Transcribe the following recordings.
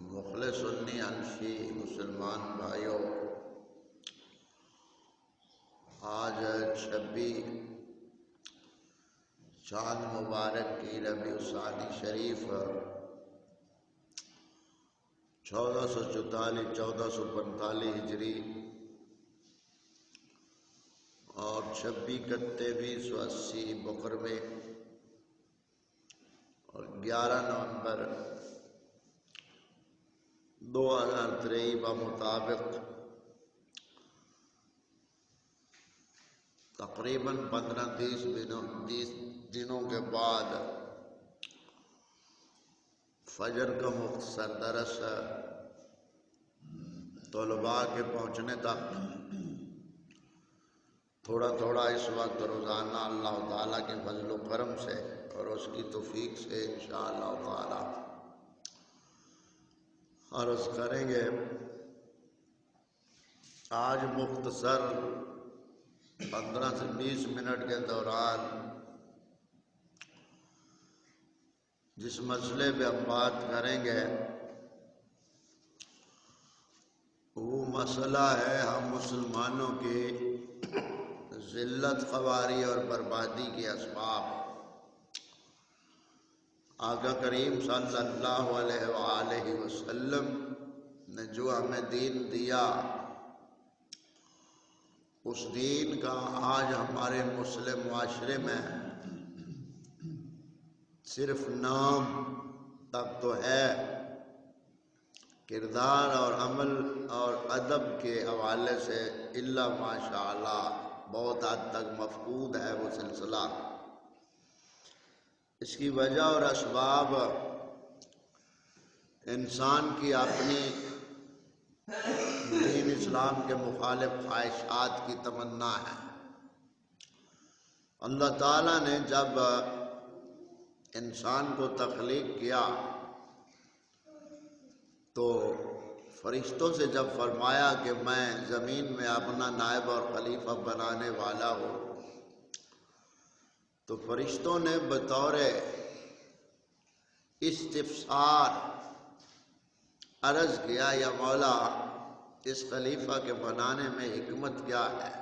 مخلص سنی انشی مسلمان بھائیوں، آج 26 چاند مبارک کی ربیع الثانی شریف 1444 1445 ہجری اور 26 کتے 2080 مقرمے اور 11 نومبر 2023 بمطابق تقریباً 15-20 دنوں کے بعد فجر کا مختصر درس طلباء کے پہنچنے تک تھوڑا تھوڑا اس وقت روزانہ اللہ تعالیٰ کے فضل و کرم سے اور اس کی توفیق سے انشاءاللہ تعالیٰ عرض کریں گے۔ آج مختصر 15 سے 20 منٹ کے دوران جس مسئلے پہ ہم بات کریں گے وہ مسئلہ ہے ہم مسلمانوں کی ذلت خواری اور بربادی کے اسباب۔ آقا کریم صلی اللہ علیہ وآلہ وسلم نے جو ہمیں دین دیا، اس دین کا آج ہمارے مسلم معاشرے میں صرف نام تک تو ہے، کردار اور عمل اور ادب کے حوالے سے الا ماشاءاللہ بہت حد تک مفقود ہے وہ سلسلہ۔ اس کی وجہ اور اسباب انسان کی اپنی دین اسلام کے مخالف خواہشات کی تمنا ہے۔ اللہ تعالیٰ نے جب انسان کو تخلیق کیا تو فرشتوں سے جب فرمایا کہ میں زمین میں اپنا نائب اور خلیفہ بنانے والا ہوں، تو فرشتوں نے بطور استفسار عرض کیا یا مولا اس خلیفہ کے بنانے میں حکمت کیا ہے؟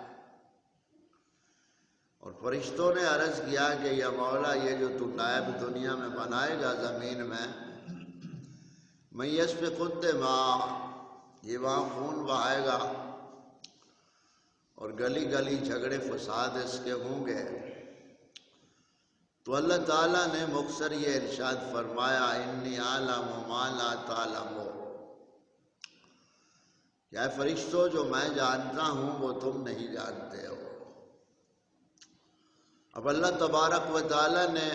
اور فرشتوں نے عرض کیا کہ یا مولا یہ جو تو نائب دنیا میں بنائے گا زمین میں یسفک الدماء، یہ وہاں خون بہائے گا اور گلی گلی جھگڑے فساد اس کے ہوں گے۔ تو اللہ تعالیٰ نے مختصر یہ ارشاد فرمایا انی اعلم ما لا تعلمون، یا فرشتوں جو میں جانتا ہوں وہ تم نہیں جانتے ہو۔ اب اللہ تبارک و تعالیٰ نے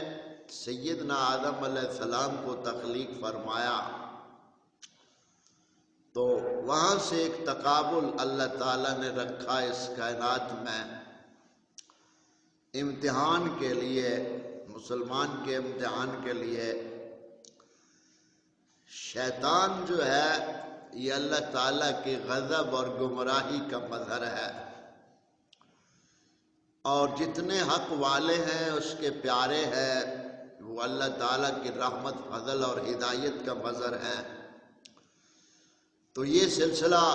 سیدنا آدم علیہ السلام کو تخلیق فرمایا تو وہاں سے ایک تقابل اللہ تعالیٰ نے رکھا اس کائنات میں امتحان کے لیے، مسلمان کے امتحان کے لیے۔ شیطان جو ہے یہ اللہ تعالیٰ کی غضب اور گمراہی کا مظہر ہے، اور جتنے حق والے ہیں اس کے پیارے ہیں وہ اللہ تعالیٰ کی رحمت، فضل اور ہدایت کا مظہر ہے۔ تو یہ سلسلہ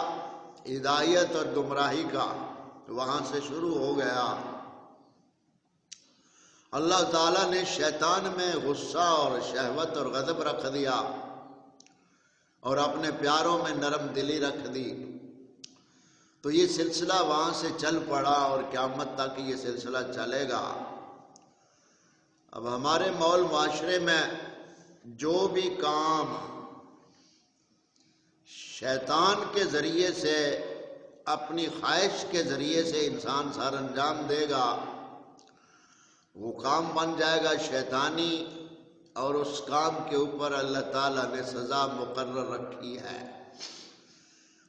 ہدایت اور گمراہی کا وہاں سے شروع ہو گیا۔ اللہ تعالیٰ نے شیطان میں غصہ اور شہوت اور غضب رکھ دیا اور اپنے پیاروں میں نرم دلی رکھ دی، تو یہ سلسلہ وہاں سے چل پڑا اور قیامت تک یہ سلسلہ چلے گا۔ اب ہمارے مول معاشرے میں جو بھی کام شیطان کے ذریعے سے، اپنی خواہش کے ذریعے سے انسان سر انجام دے گا وہ کام بن جائے گا شیطانی، اور اس کام کے اوپر اللہ تعالیٰ نے سزا مقرر رکھی ہے۔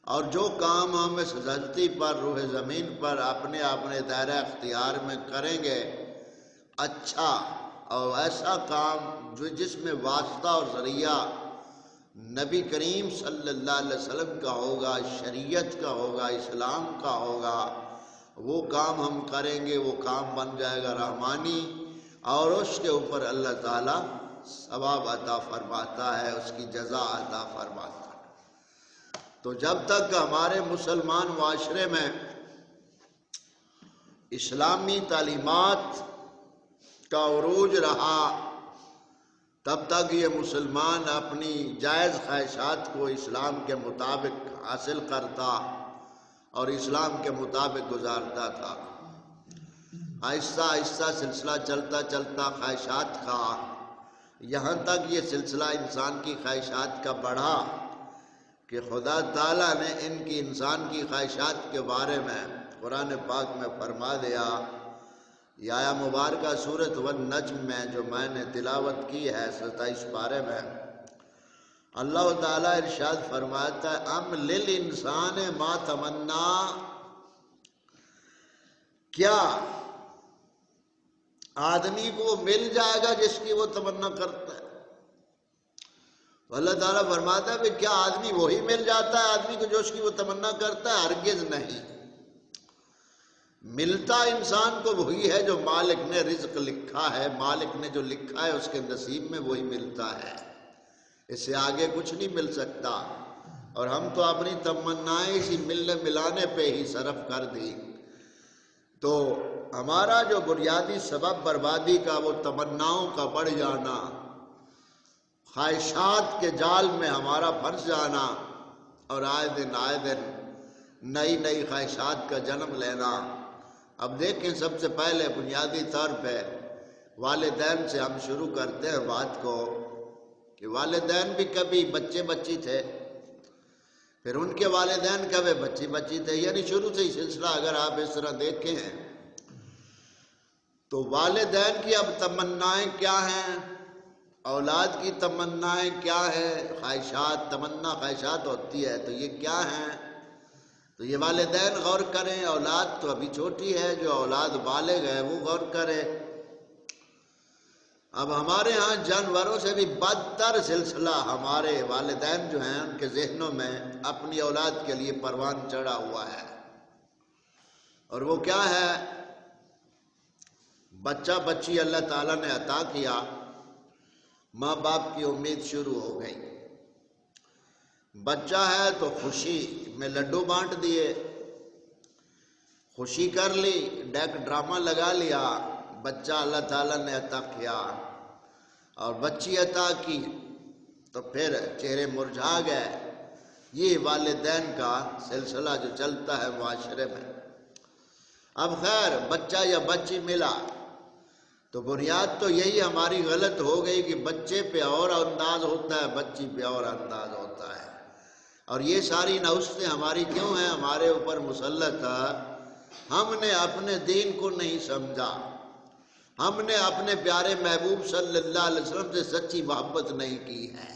اور جو کام ہم اس دھرتی پر روح زمین پر اپنے اپنے دائرہ اختیار میں کریں گے، اچھا اور ایسا کام جو جس میں واسطہ اور ذریعہ نبی کریم صلی اللہ علیہ وسلم کا ہوگا، شریعت کا ہوگا، اسلام کا ہوگا، وہ کام ہم کریں گے، وہ کام بن جائے گا رحمانی، اور اس کے اوپر اللہ تعالیٰ ثواب عطا فرماتا ہے، اس کی جزا عطا فرماتا ہے۔ تو جب تک ہمارے مسلمان معاشرے میں اسلامی تعلیمات کا عروج رہا، تب تک یہ مسلمان اپنی جائز خواہشات کو اسلام کے مطابق حاصل کرتا اور اسلام کے مطابق گزارتا تھا۔ آہستہ آہستہ سلسلہ چلتا چلتا خواہشات کا، یہاں تک یہ سلسلہ انسان کی خواہشات کا بڑھا کہ خدا تعالیٰ نے ان کی انسان کی خواہشات کے بارے میں قرآن پاک میں فرما دیا۔ یہ آیا مبارکہ سورۃ والنجم میں جو میں نے تلاوت کی ہے 27 پارے میں، اللہ تعالیٰ ارشاد فرماتا ہے ام للانسان ما تمنا، کیا آدمی کو مل جائے گا جس کی وہ تمنا کرتا ہے؟ اللہ تعالیٰ فرماتا ہے کہ کیا آدمی وہی مل جاتا ہے آدمی کو جو اس کی وہ تمنا کرتا ہے؟ ہرگز نہیں۔ ملتا انسان کو وہی ہے جو مالک نے رزق لکھا ہے، مالک نے جو لکھا ہے اس کے نصیب میں وہی ملتا ہے، اس سے آگے کچھ نہیں مل سکتا۔ اور ہم تو اپنی تمنائیں اسی ملنے ملانے پہ ہی صرف کر دی، تو ہمارا جو بنیادی سبب بربادی کا وہ تمناؤں کا بڑھ جانا، خواہشات کے جال میں ہمارا پھنس جانا اور آئے دن نئی نئی خواہشات کا جنم لینا۔ اب دیکھیں سب سے پہلے بنیادی طور پہ والدین سے ہم شروع کرتے ہیں بات کو، کہ والدین بھی کبھی بچے بچی تھے، پھر ان کے والدین کبھی بچی بچی تھے، یعنی شروع سے ہی سلسلہ اگر آپ اس طرح دیکھیں تو والدین کی اب تمنائیں کیا ہیں، اولاد کی تمنائیں کیا ہے، خواہشات، تمنا خواہشات ہوتی ہے تو یہ کیا ہیں، تو یہ والدین غور کریں۔ اولاد تو ابھی چھوٹی ہے، جو اولاد بالغ ہے وہ غور کرے۔ اب ہمارے ہاں جانوروں سے بھی بدتر سلسلہ ہمارے والدین جو ہیں ان کے ذہنوں میں اپنی اولاد کے لیے پروان چڑھا ہوا ہے، اور وہ کیا ہے، بچہ بچی اللہ تعالیٰ نے عطا کیا، ماں باپ کی امید شروع ہو گئی۔ بچہ ہے تو خوشی میں لڈو بانٹ دیے، خوشی کر لی، ڈیک ڈرامہ لگا لیا، بچہ اللہ تعالیٰ نے عطا کیا، اور بچی عطا کی تو پھر چہرے مرجھا گئے۔ یہ والدین کا سلسلہ جو چلتا ہے معاشرے میں۔ اب خیر بچہ یا بچی ملا تو بنیاد تو یہی ہماری غلط ہو گئی کہ بچے پہ اور انداز ہوتا ہے، بچی پہ اور انداز ہوتا ہے، اور یہ ساری نحوستیں ہماری کیوں ہیں ہمارے اوپر مسلط؟ ہم نے اپنے دین کو نہیں سمجھا، ہم نے اپنے پیارے محبوب صلی اللہ علیہ وسلم سے سچی محبت نہیں کی ہے،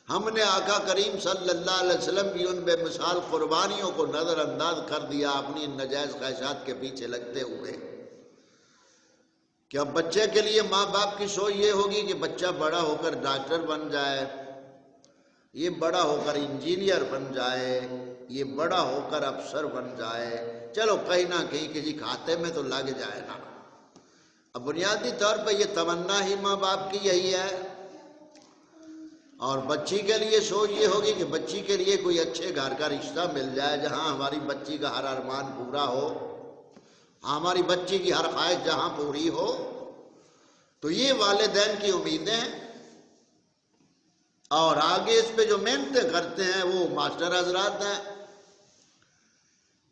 ہم نے آقا کریم صلی اللہ علیہ وسلم کی ان بے مثال قربانیوں کو نظر انداز کر دیا اپنی ناجائز خواہشات کے پیچھے لگتے ہوئے۔ کہ اب بچے کے لیے ماں باپ کی سوچ یہ ہوگی کہ بچہ بڑا ہو کر ڈاکٹر بن جائے، یہ بڑا ہو کر انجینئر بن جائے، یہ بڑا ہو کر افسر بن جائے، چلو کہیں نہ کہیں کسی کھاتے میں تو لگ جائے نا۔ اب بنیادی طور پہ یہ تمنا ہی ماں باپ کی یہی ہے، اور بچی کے لیے سوچ یہ ہوگی کہ بچی کے لیے کوئی اچھے گھر کا رشتہ مل جائے جہاں ہماری بچی کا ہر ارمان پورا ہو، ہماری بچی کی ہر خواہش جہاں پوری ہو۔ تو یہ والدین کی امیدیں، اور آگے اس پہ جو محنتیں کرتے ہیں وہ ماسٹر حضرات ہیں۔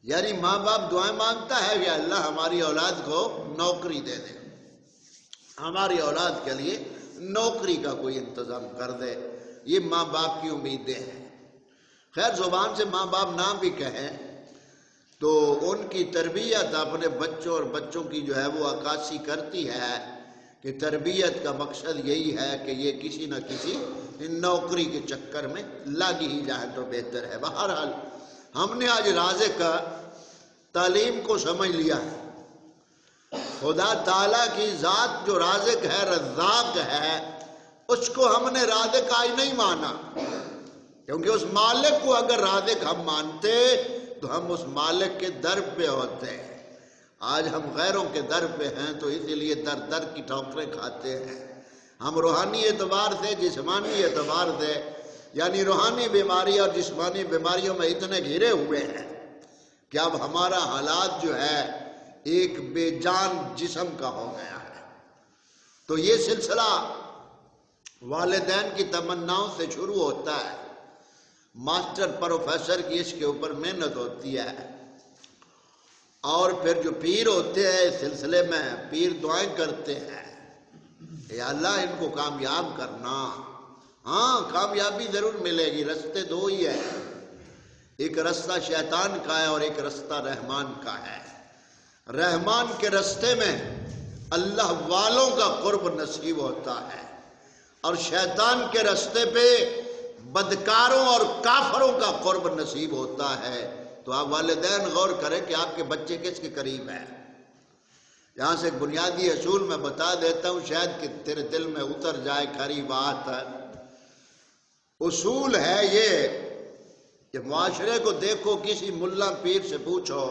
یعنی ماں باپ دعائیں مانگتا ہے کہ اللہ ہماری اولاد کو نوکری دے دے، ہماری اولاد کے لیے نوکری کا کوئی انتظام کر دے، یہ ماں باپ کی امیدیں ہیں۔ خیر زبان سے ماں باپ نہ بھی کہیں تو ان کی تربیت اپنے بچوں اور بچوں کی جو ہے وہ عکاسی کرتی ہے کہ تربیت کا مقصد یہی ہے کہ یہ کسی نہ کسی نوکری کے چکر میں لگ ہی جائے تو بہتر ہے۔ بہرحال ہم نے آج رازق تعلیم کو سمجھ لیا ہے، خدا تعالیٰ کی ذات جو رازق ہے، رزاق ہے، اس کو ہم نے رازق آج نہیں مانا، کیونکہ اس مالک کو اگر رازق ہم مانتے تو ہم اس مالک کے در پہ ہوتے ہیں۔ آج ہم غیروں کے در پہ ہیں تو اسی لیے در در کی ٹھوکریں کھاتے ہیں۔ ہم روحانی اعتبار سے، جسمانی اعتبار سے، یعنی روحانی بیماری اور جسمانی بیماریوں میں اتنے گھرے ہوئے ہیں کہ اب ہمارا حالات جو ہے ایک بے جان جسم کا ہو گیا ہے۔ تو یہ سلسلہ والدین کی تمناؤں سے شروع ہوتا ہے، ماسٹر پروفیسر کی اس کے اوپر محنت ہوتی ہے، اور پھر جو پیر ہوتے ہیں اس سلسلے میں پیر دعائیں کرتے ہیں، اے اللہ ان کو کامیاب کرنا۔ ہاں کامیابی ضرور ملے گی، رستے دو ہی ہیں، ایک رستہ شیطان کا ہے اور ایک رستہ رحمان کا ہے۔ رحمان کے رستے میں اللہ والوں کا قرب نصیب ہوتا ہے، اور شیطان کے رستے پہ بدکاروں اور کافروں کا قرب نصیب ہوتا ہے۔ تو آپ والدین غور کریں کہ آپ کے بچے کس کے قریب ہیں۔ یہاں سے ایک بنیادی اصول میں بتا دیتا ہوں، شاید کہ تیرے دل میں اتر جائے کھری بات ہے۔ اصول ہے یہ کہ معاشرے کو دیکھو، کسی ملا پیر سے پوچھو،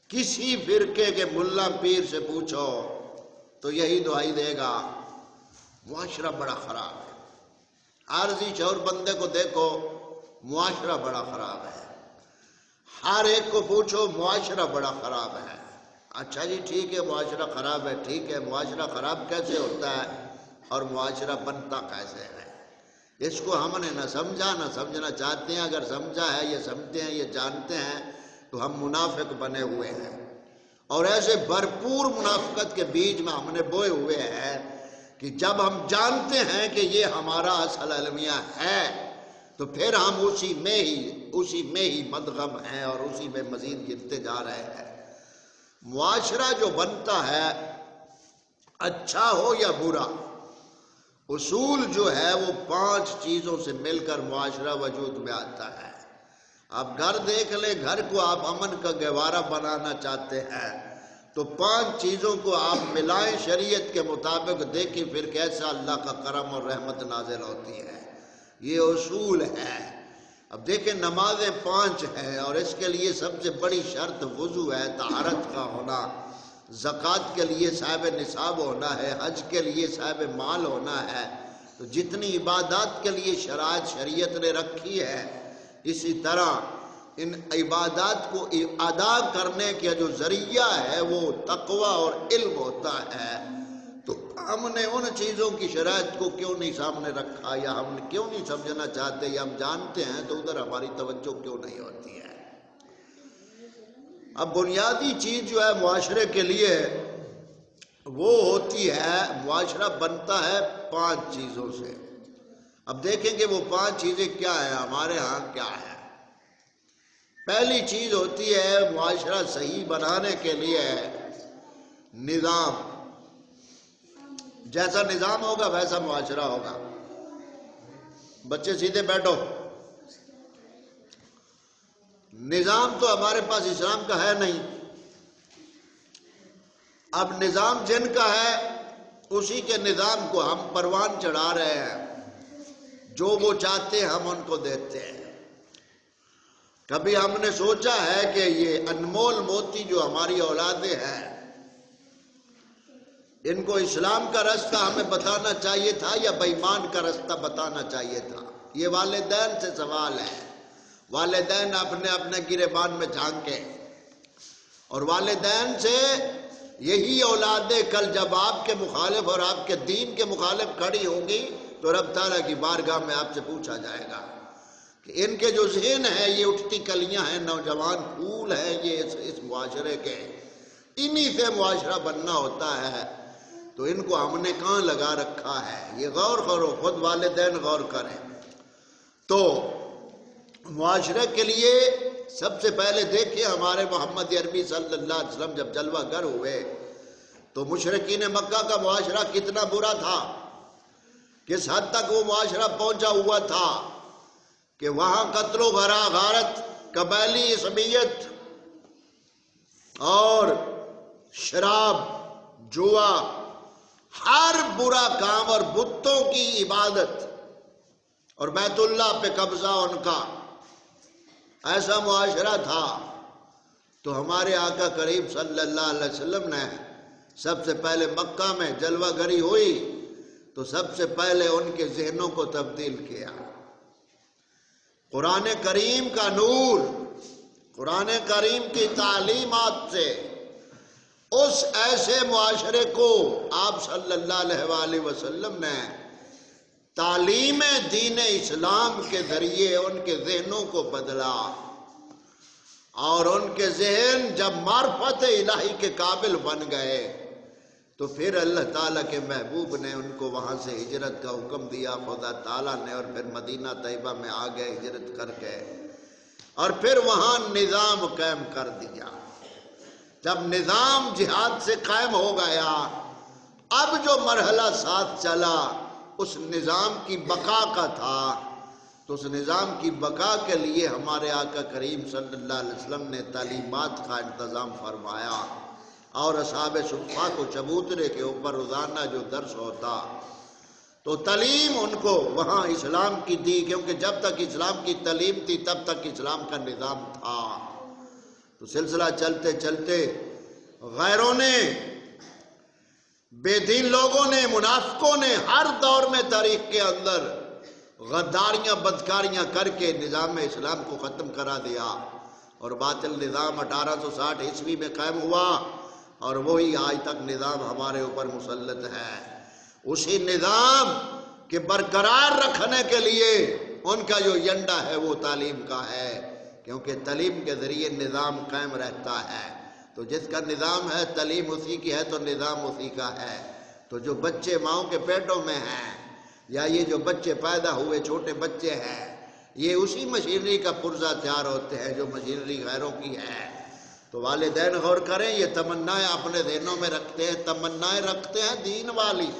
کسی فرقے کے ملا پیر سے پوچھو تو یہی دعائی دے گا، معاشرہ بڑا خراب ہے۔ عارضی شعور بندے کو دیکھو، معاشرہ بڑا خراب ہے۔ ہر ایک کو پوچھو، معاشرہ بڑا خراب ہے۔ اچھا جی ٹھیک ہے، معاشرہ خراب ہے، ٹھیک ہے، معاشرہ خراب کیسے ہوتا ہے اور معاشرہ بنتا کیسے ہے؟ اس کو ہم نے نہ سمجھا، نہ سمجھنا چاہتے ہیں۔ اگر سمجھا ہے، یہ سمجھتے ہیں، یہ جانتے ہیں تو ہم منافق بنے ہوئے ہیں، اور ایسے بھرپور منافقت کے بیج میں ہم نے بوئے ہوئے ہیں کہ جب ہم جانتے ہیں کہ یہ ہمارا اصل المیہ ہے تو پھر ہم اسی میں ہی مدغم ہیں اور اسی میں مزید گرتے جا رہے ہیں۔ معاشرہ جو بنتا ہے اچھا ہو یا برا، اصول جو ہے وہ 5 چیزوں سے مل کر معاشرہ وجود میں آتا ہے۔ آپ گھر دیکھ لیں، گھر کو آپ امن کا گہوارہ بنانا چاہتے ہیں تو 5 چیزوں کو آپ ملائیں شریعت کے مطابق، دیکھیں پھر کیسا اللہ کا کرم اور رحمت نازل ہوتی ہے۔ یہ اصول ہے۔ اب دیکھیں نمازیں 5 ہیں اور اس کے لیے سب سے بڑی شرط وضو ہے، طہارت کا ہونا، زکوٰۃ کے لیے صاحب نصاب ہونا ہے، حج کے لیے صاحب مال ہونا ہے۔ تو جتنی عبادات کے لیے شرائط شریعت نے رکھی ہے، اسی طرح ان عبادات کو ادا کرنے کا جو ذریعہ ہے وہ تقوی اور علم ہوتا ہے۔ تو ہم نے ان چیزوں کی شرائط کو کیوں نہیں سامنے رکھا، یا ہم کیوں نہیں سمجھنا چاہتے، یا ہم جانتے ہیں تو ادھر ہماری توجہ کیوں نہیں ہوتی ہے؟ اب بنیادی چیز جو ہے معاشرے کے لیے وہ ہوتی ہے، معاشرہ بنتا ہے 5 چیزوں سے۔ اب دیکھیں کہ وہ 5 چیزیں کیا ہیں، ہمارے ہاں کیا ہے۔ پہلی چیز ہوتی ہے معاشرہ صحیح بنانے کے لیے نظام۔ جیسا نظام ہوگا ویسا معاشرہ ہوگا۔ بچے سیدھے بیٹھو۔ نظام تو ہمارے پاس اسلام کا ہے نہیں، اب نظام جن کا ہے اسی کے نظام کو ہم پروان چڑھا رہے ہیں، جو وہ چاہتے ہیں ہم ان کو دیتے ہیں۔ کبھی ہم نے سوچا ہے کہ یہ انمول موتی جو ہماری اولادیں ہیں، ان کو اسلام کا رستہ ہمیں بتانا چاہیے تھا یا بے ایمان کا رستہ بتانا چاہیے تھا؟ یہ والدین سے سوال ہے۔ والدین اپنے اپنے گریبان میں جھانکیں، اور والدین سے یہی اولادیں کل جب آپ کے مخالف اور آپ کے دین کے مخالف کھڑی ہوں گی تو رب تعالیٰ کی بارگاہ میں آپ سے پوچھا جائے گا کہ ان کے جو ذہن ہیں یہ اٹھتی کلیاں ہیں، نوجوان پھول ہیں، یہ اس معاشرے کے، انہی سے معاشرہ بننا ہوتا ہے، تو ان کو ہم نے کہاں لگا رکھا ہے؟ یہ غور کرو، خود والدین غور کریں۔ تو معاشرے کے لیے سب سے پہلے دیکھیں ہمارے محمد عربی صلی اللہ علیہ وسلم جب جلوہ گر ہوئے تو مشرکین مکہ کا معاشرہ کتنا برا تھا، کس حد تک وہ معاشرہ پہنچا ہوا تھا کہ وہاں قتل و غارت، قبیلی عصبیت اور شراب، جوا، ہر برا کام اور بتوں کی عبادت اور بیت اللہ پہ قبضہ ان کا، ایسا معاشرہ تھا۔ تو ہمارے آقا کریم صلی اللہ علیہ وسلم نے سب سے پہلے مکہ میں جلوہ گری ہوئی تو سب سے پہلے ان کے ذہنوں کو تبدیل کیا۔ قرآن کریم کا نور، قرآن کریم کی تعلیمات سے اس ایسے معاشرے کو آپ صلی اللہ علیہ وآلہ وسلم نے تعلیم دین اسلام کے ذریعے ان کے ذہنوں کو بدلا، اور ان کے ذہن جب معرفت الہی کے قابل بن گئے تو پھر اللہ تعالیٰ کے محبوب نے ان کو وہاں سے ہجرت کا حکم دیا خدا تعالیٰ نے، اور پھر مدینہ طیبہ میں آ گئے ہجرت کر کے، اور پھر وہاں نظام قائم کر دیا۔ جب نظام جہاد سے قائم ہو گیا، اب جو مرحلہ ساتھ چلا اس نظام کی بقا کا تھا، تو اس نظام کی بقا کے لیے ہمارے آقا کریم صلی اللہ علیہ وسلم نے تعلیمات کا انتظام فرمایا، اور اصحاب صفہ کو چبوترے کے اوپر روزانہ جو درس ہوتا تو تعلیم ان کو وہاں اسلام کی دی، کیونکہ جب تک اسلام کی تعلیم تھی تب تک اسلام کا نظام تھا۔ تو سلسلہ چلتے چلتے غیروں نے، بے دین لوگوں نے، منافقوں نے ہر دور میں تاریخ کے اندر غداریاں بدکاریاں کر کے نظام اسلام کو ختم کرا دیا، اور باطل نظام 1860 عیسوی میں قائم ہوا، اور وہی آج تک نظام ہمارے اوپر مسلط ہے۔ اسی نظام کے برقرار رکھنے کے لیے ان کا جو ایجنڈا ہے وہ تعلیم کا ہے، کیونکہ تعلیم کے ذریعے نظام قائم رہتا ہے۔ تو جس کا نظام ہے تعلیم اسی کی ہے تو نظام اسی کا ہے۔ تو جو بچے ماؤں کے پیٹوں میں ہیں، یا یہ جو بچے پیدا ہوئے چھوٹے بچے ہیں، یہ اسی مشینری کا پرزہ تیار ہوتے ہیں جو مشینری غیروں کی ہے۔ تو والدین غور کریں، یہ تمنائیں اپنے ذہنوں میں رکھتے ہیں، تمنائیں رکھتے ہیں دین والی،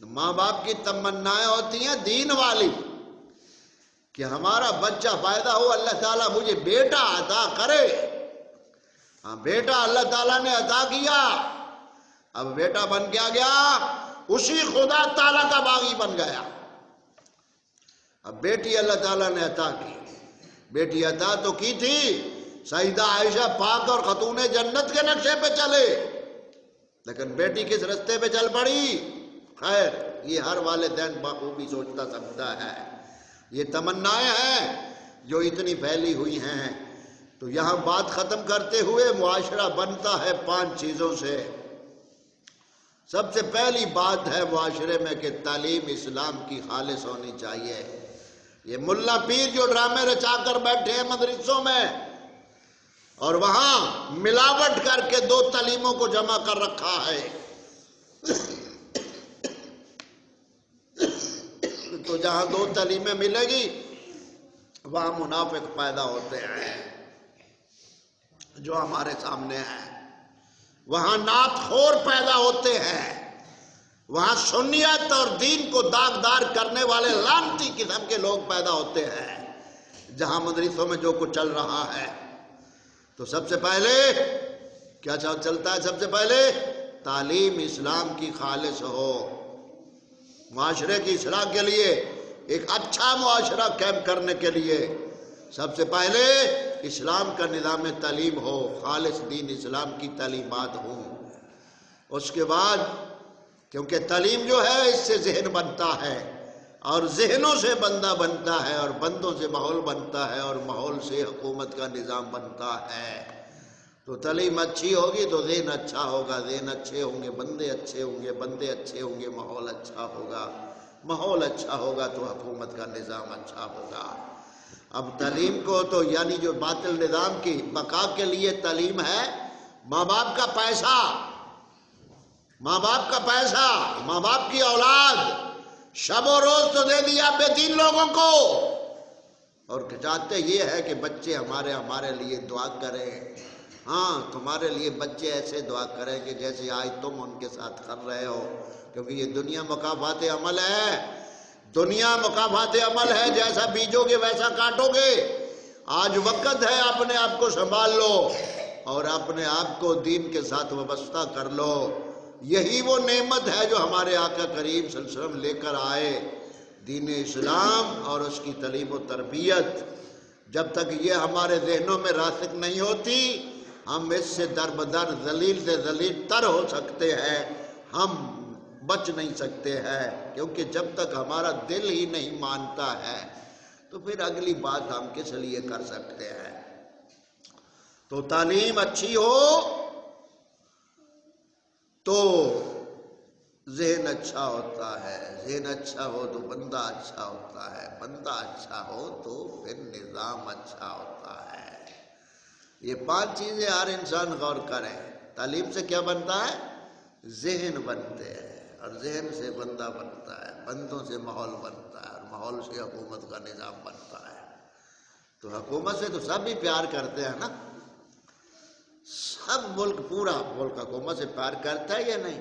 ماں باپ کی تمنائیں ہوتی ہیں دین والی، کہ ہمارا بچہ پیدا ہو، اللہ تعالیٰ مجھے بیٹا عطا کرے۔ ہاں، بیٹا اللہ تعالیٰ نے عطا کیا، اب بیٹا بن کیا گیا؟ اسی خدا تعالیٰ کا باغی بن گیا۔ اب بیٹی اللہ تعالیٰ نے عطا کی، بیٹی عطا تو کی تھی، سیدہ عائشہ پاک اور خاتون جنت کے نقشے پہ چلے، لیکن بیٹی کس رستے پہ چل پڑی؟ خیر، یہ ہر والدین بخوبی سوچتا سمجھتا ہے۔ یہ تمنائیں ہیں جو اتنی پھیلی ہوئی ہیں۔ تو یہاں بات ختم کرتے ہوئے معاشرہ بنتا ہے 5 چیزوں سے۔ سب سے پہلی بات ہے معاشرے میں کہ تعلیم اسلام کی خالص ہونی چاہیے۔ یہ ملا پیر جو ڈرامے رچا کر بیٹھے ہیں مدرسوں میں، اور وہاں ملاوٹ کر کے 2 تعلیموں کو جمع کر رکھا ہے، تو جہاں 2 تعلیمیں ملے گی وہاں منافق پیدا ہوتے ہیں جو ہمارے سامنے ہیں، وہاں نعت خور پیدا ہوتے ہیں، وہاں سنیت اور دین کو داغدار کرنے والے لعنتی قسم کے لوگ پیدا ہوتے ہیں، جہاں مدرسوں میں جو کچھ چل رہا ہے۔ تو سب سے پہلے کیا چلتا ہے؟ سب سے پہلے تعلیم اسلام کی خالص ہو۔ معاشرے کی اصلاح کے لیے، ایک اچھا معاشرہ قائم کرنے کے لیے سب سے پہلے اسلام کا نظام تعلیم ہو، خالص دین اسلام کی تعلیمات ہوں۔ اس کے بعد، کیونکہ تعلیم جو ہے اس سے ذہن بنتا ہے، اور ذہنوں سے بندہ بنتا ہے، اور بندوں سے ماحول بنتا ہے، اور ماحول سے حکومت کا نظام بنتا ہے۔ تو تعلیم اچھی ہوگی تو ذہن اچھا ہوگا، ذہن اچھے ہوں گے بندے اچھے ہوں گے، بندے اچھے ہوں گے ماحول اچھا ہوگا، ماحول اچھا ہوگا تو حکومت کا نظام اچھا ہوگا۔ اب تعلیم کو تو یعنی جو باطل نظام کی بقا کے لیے تعلیم ہے، ماں باپ کا پیسہ، ماں باپ کا پیسہ، ماں باپ کی اولاد شب و روز تو دے دیا بے دین لوگوں کو، اور چاہتے یہ ہے کہ بچے ہمارے لیے دعا کریں۔ ہاں، تمہارے لیے بچے ایسے دعا کریں کہ جیسے آج تم ان کے ساتھ کر رہے ہو، کیونکہ یہ دنیا مکافات عمل ہے، دنیا مکافات عمل ہے، جیسا بیجو گے ویسا کاٹو گے۔ آج وقت ہے اپنے آپ کو سنبھال لو اور اپنے آپ کو دین کے ساتھ وابستہ کر لو۔ یہی وہ نعمت ہے جو ہمارے آقا کریم صلی اللہ علیہ وسلم لے کر آئے، دین اسلام اور اس کی تعلیم و تربیت۔ جب تک یہ ہمارے ذہنوں میں راسخ نہیں ہوتی، ہم اس سے در بدر ذلیل سے ذلیل تر ہو سکتے ہیں، ہم بچ نہیں سکتے ہیں، کیونکہ جب تک ہمارا دل ہی نہیں مانتا ہے تو پھر اگلی بات ہم کس لیے کر سکتے ہیں۔ تو تعلیم اچھی ہو تو ذہن اچھا ہوتا ہے، ذہن اچھا ہو تو بندہ اچھا ہوتا ہے، بندہ اچھا ہو تو پھر نظام اچھا ہوتا ہے۔ یہ 5 چیزیں ہر انسان غور کرے۔ تعلیم سے کیا بنتا ہے؟ ذہن بنتے ہیں، اور ذہن سے بندہ بنتا ہے، بندوں سے ماحول بنتا ہے، اور ماحول سے حکومت کا نظام بنتا ہے۔ تو حکومت سے تو سب بھی پیار کرتے ہیں نا، سب ملک، پورا ملک حکومت سے پیار کرتا ہے یا نہیں؟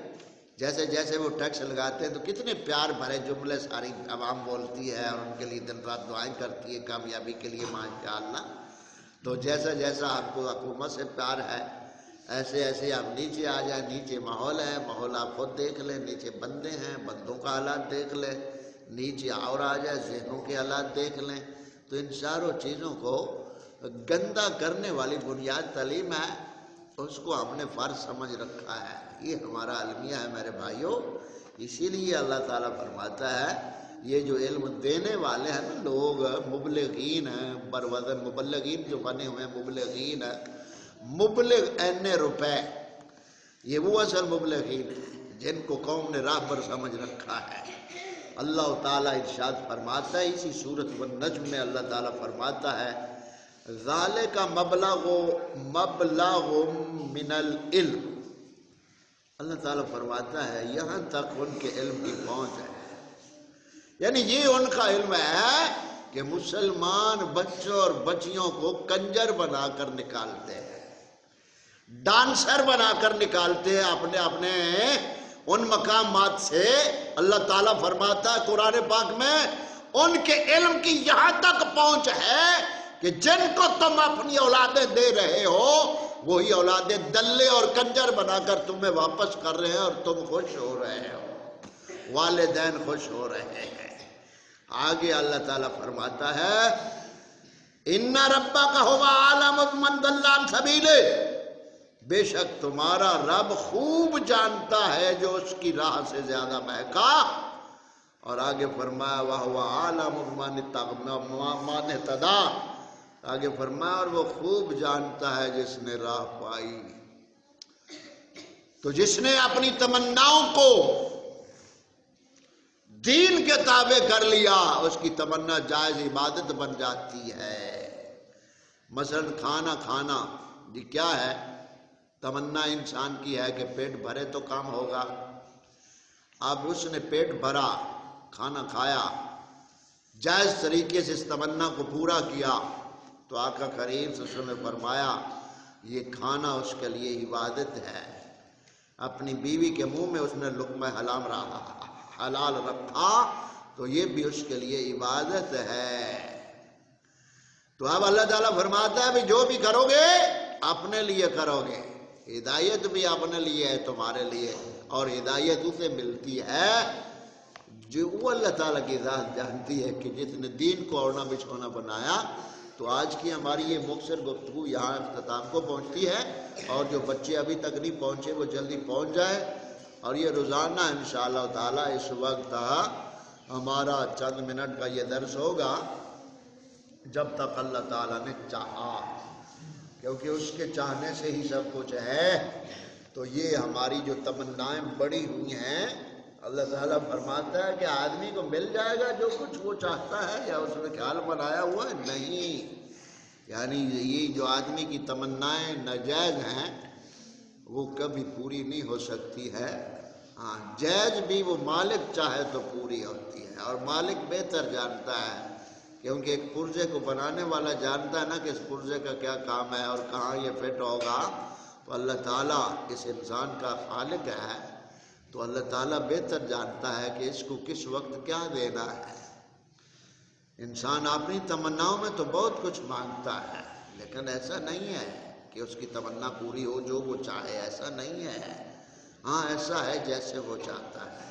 جیسے جیسے وہ ٹیکس لگاتے ہیں تو کتنے پیار بھرے جملے ساری عوام بولتی ہے، اور ان کے لیے دن رات دعائیں کرتی ہے کامیابی کے لیے ماشاءاللہ۔ تو جیسا جیسا آپ کو حکومت سے پیار ہے، ایسے ایسے آپ نیچے آ جائیں، نیچے ماحول ہے، ماحول آپ خود دیکھ لیں، نیچے بندے ہیں، بندوں کا حالات دیکھ لیں، نیچے اور آ جائے ذہنوں کے حالات دیکھ لیں۔ تو ان چاروں چیزوں کو گندا کرنے والی بنیاد تعلیم ہے، اس کو ہم نے فرض سمجھ رکھا ہے۔ یہ ہمارا المیہ ہے میرے بھائیوں۔ اسی لیے اللہ تعالیٰ فرماتا ہے یہ جو علم دینے والے ہیں نا لوگ، مبلغین ہیں، بروزن مبلغین جو بنے ہوئے ہیں، مبلغین ہیں، مبلغ این روپے، یہ وہ اصل مبلغین ہیں جن کو قوم نے راہ پر سمجھ رکھا ہے۔ اللہ تعالیٰ ارشاد فرماتا ہے اسی سورۃ النجم میں، اللہ تعالیٰ فرماتا ہے ذالک مبلغ من العلم، اللہ تعالیٰ فرماتا ہے یہاں تک ان کے علم کی پہنچ ہے، یعنی یہ ان کا علم ہے کہ مسلمان بچوں اور بچیوں کو کنجر بنا کر نکالتے ہیں، ڈانسر بنا کر نکالتے ہیں اپنے اپنے ان مقامات سے۔ اللہ تعالیٰ فرماتا ہے قرآن پاک میں ان کے علم کی یہاں تک پہنچ ہے کہ جن کو تم اپنی اولادیں دے رہے ہو وہی اولادیں دلے اور کنجر بنا کر تمہیں واپس کر رہے ہیں، اور تم خوش ہو رہے ہو، والدین خوش ہو رہے ہیں۔ آگے اللہ تعالیٰ فرماتا ہے ان ربک ھو اعلم بمن ضل عن سبیلہ، بے شک تمہارا رب خوب جانتا ہے جو اس کی راہ سے زیادہ بہکا، اور آگے فرمایا وَهُوَ أَعْلَمُ بِمَنِ اهْتَدَىٰ، آگے فرمایا اور وہ خوب جانتا ہے جس نے راہ پائی۔ تو جس نے اپنی تمناؤں کو دین کے تابع کر لیا اس کی تمنا جائز عبادت بن جاتی ہے۔ مثلا کھانا کھانا یہ کیا ہے؟ تمنا انسان کی ہے کہ پیٹ بھرے تو کام ہوگا۔ اب اس نے پیٹ بھرا، کھانا کھایا، جائز طریقے سے اس تمنا کو پورا کیا، تو آقا کریم صلی اللہ علیہ وسلم نے فرمایا یہ کھانا اس کے لیے عبادت ہے۔ اپنی بیوی کے منہ میں اس نے لقمہ حلال رکھا تو یہ بھی اس کے لیے عبادت ہے۔ تو اب اللہ تعالیٰ فرماتا ہے بھی جو بھی کرو گے اپنے لیے کرو گے، ہدایت بھی اپنے لیے ہے تمہارے لیے، اور ہدایت اسے ملتی ہے جو وہ اللہ تعالیٰ کی ذات جانتی ہے کہ جس نے دین کو اوڑھنا بچھونا بنایا۔ تو آج کی ہماری یہ مختصر گفتگو یہاں اختتام کو پہنچتی ہے، اور جو بچے ابھی تک نہیں پہنچے وہ جلدی پہنچ جائے، اور یہ روزانہ انشاءاللہ تعالیٰ اس وقت ہمارا چند منٹ کا یہ درس ہوگا جب تک اللہ تعالیٰ نے چاہا، کیونکہ اس کے چاہنے سے ہی سب کچھ ہے۔ تو یہ ہماری جو تمنائیں بڑی ہوئی ہیں، اللہ تعالیٰ فرماتا ہے کہ آدمی کو مل جائے گا جو کچھ وہ چاہتا ہے یا اس نے خیال بنایا ہوا ہے؟ نہیں، یعنی یہ جو آدمی کی تمنائیں ناجائز ہیں وہ کبھی پوری نہیں ہو سکتی ہے۔ ہاں جائز بھی وہ مالک چاہے تو پوری ہوتی ہے، اور مالک بہتر جانتا ہے، کیونکہ ایک پرزے کو بنانے والا جانتا ہے نا کہ اس پرزے کا کیا کام ہے اور کہاں یہ فٹ ہوگا۔ تو اللہ تعالیٰ اس انسان کا خالق ہے، تو اللہ تعالیٰ بہتر جانتا ہے کہ اس کو کس وقت کیا دینا ہے۔ انسان اپنی تمناؤں میں تو بہت کچھ مانگتا ہے، لیکن ایسا نہیں ہے کہ اس کی تمنا پوری ہو جو وہ چاہے، ایسا نہیں ہے۔ ہاں ایسا ہے جیسے وہ چاہتا ہے۔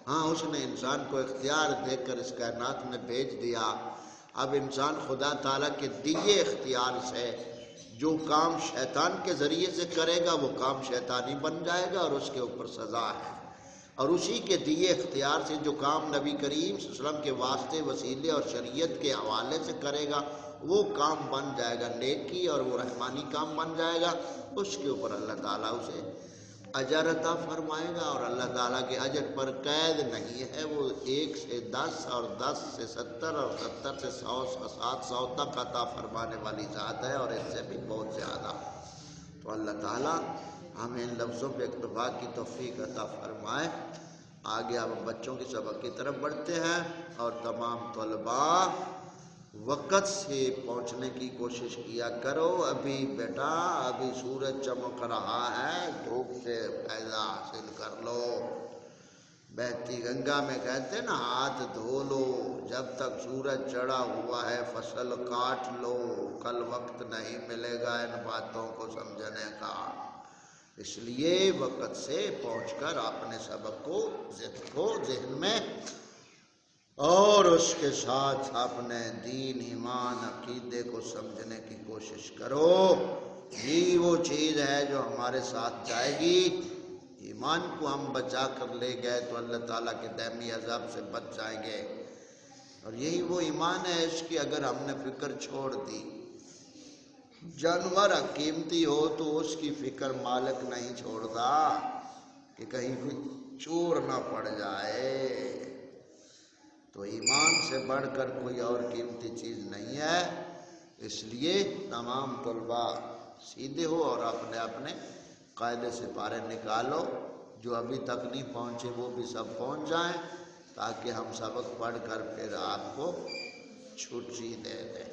ہاں اس نے انسان کو اختیار دے کر اس کائنات میں بھیج دیا، اب انسان خدا تعالیٰ کے دیے اختیار سے جو کام شیطان کے ذریعے سے کرے گا وہ کام شیطانی بن جائے گا اور اس کے اوپر سزا ہے، اور اسی کے دیے اختیار سے جو کام نبی کریم صلی اللہ علیہ وسلم کے واسطے وسیلے اور شریعت کے حوالے سے کرے گا وہ کام بن جائے گا نیکی اور وہ رحمانی کام بن جائے گا، اس کے اوپر اللہ تعالیٰ اسے اجر عطا فرمائے گا، اور اللہ تعالیٰ کے اجر پر قید نہیں ہے، وہ 1 سے 10 اور 10 سے 70 اور 70 سے 100 700 تک عطا فرمانے والی ذات ہے، اور اس سے بھی بہت زیادہ۔ تو اللہ تعالیٰ ہمیں ان لفظوں پہ اکتفا کی توفیق عطا فرمائے۔ آگے اب ہم بچوں کے سبق کی طرف بڑھتے ہیں، اور تمام طلباء وقت سے پہنچنے کی کوشش کیا کرو۔ ابھی بیٹا ابھی سورج چمک رہا ہے، دھوپ سے فائدہ حاصل کر لو۔ بہتی گنگا میں کہتے ہیں نا، ہاتھ دھو لو، جب تک سورج چڑھا ہوا ہے فصل کاٹ لو، کل وقت نہیں ملے گا ان باتوں کو سمجھنے کا۔ اس لیے وقت سے پہنچ کر اپنے سبق کو ذہن میں اور اس کے ساتھ اپنے دین ایمان عقیدے کو سمجھنے کی کوشش کرو۔ یہ وہ چیز ہے جو ہمارے ساتھ جائے گی۔ ایمان کو ہم بچا کر لے گئے تو اللہ تعالیٰ کے دائمی عذاب سے بچ جائیں گے، اور یہی وہ ایمان ہے اس کی اگر ہم نے فکر چھوڑ دی۔ جانور قیمتی ہو تو اس کی فکر مالک نہیں چھوڑتا کہ کہیں کوئی چور نہ پڑ جائے۔ تو ایمان سے بڑھ کر کوئی اور قیمتی چیز نہیں ہے۔ اس لیے تمام طلباء سیدھے ہو اور اپنے اپنے قاعدے سے پارے نکالو، جو ابھی تک نہیں پہنچے وہ بھی سب پہنچ جائیں، تاکہ ہم سبق پڑھ کر پھر آپ کو چھٹی دے دیں۔